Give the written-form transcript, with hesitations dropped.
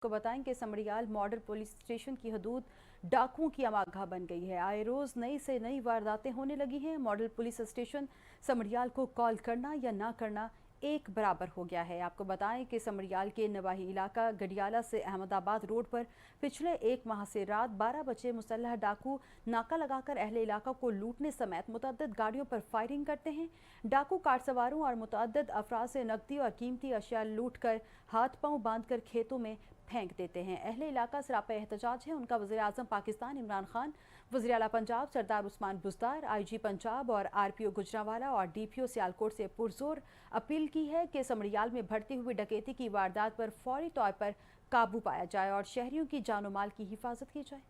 को बताएं कि समड़ियाल मॉडल पुलिस स्टेशन की हदूद डाकुओं की अमागाह बन गई है। आए रोज नई से नई वारदातें होने लगी हैं। मॉडल पुलिस स्टेशन समड़ियाल को कॉल करना या ना करना एक बराबर हो गया है। आपको बताएं कि समड़ियाल के नवाही इलाका गडियाला से अहमदाबाद रोड पर पिछले एक माह से रात 12 बजे मुसल्लह डाकू नाका लगाकर अहले इलाका को लूटने समेत मुतअद्दिद गाड़ियों पर फायरिंग करते हैं। डाकू कार सवारों और मुतअद्दिद अफराद से नकदी और कीमती अशिया लूट कर हाथ पांव बांधकर खेतों में फेंक देते हैं। अहले इलाका सरापा एहतजाज है। उनका वज़ीर आज़म पाकिस्तान इमरान खान, वज़ीर आला पंजाब सरदार उस्मान बुज़दार, IG पंजाब और RPO गुजरांवाला और DPO सियालकोट से पुरजोर अपील की है कि समड़ियाल में बढ़ती हुई डकैती की वारदात पर फौरी तौर पर काबू पाया जाए और शहरियों की जानो माल की हिफाजत की जाए।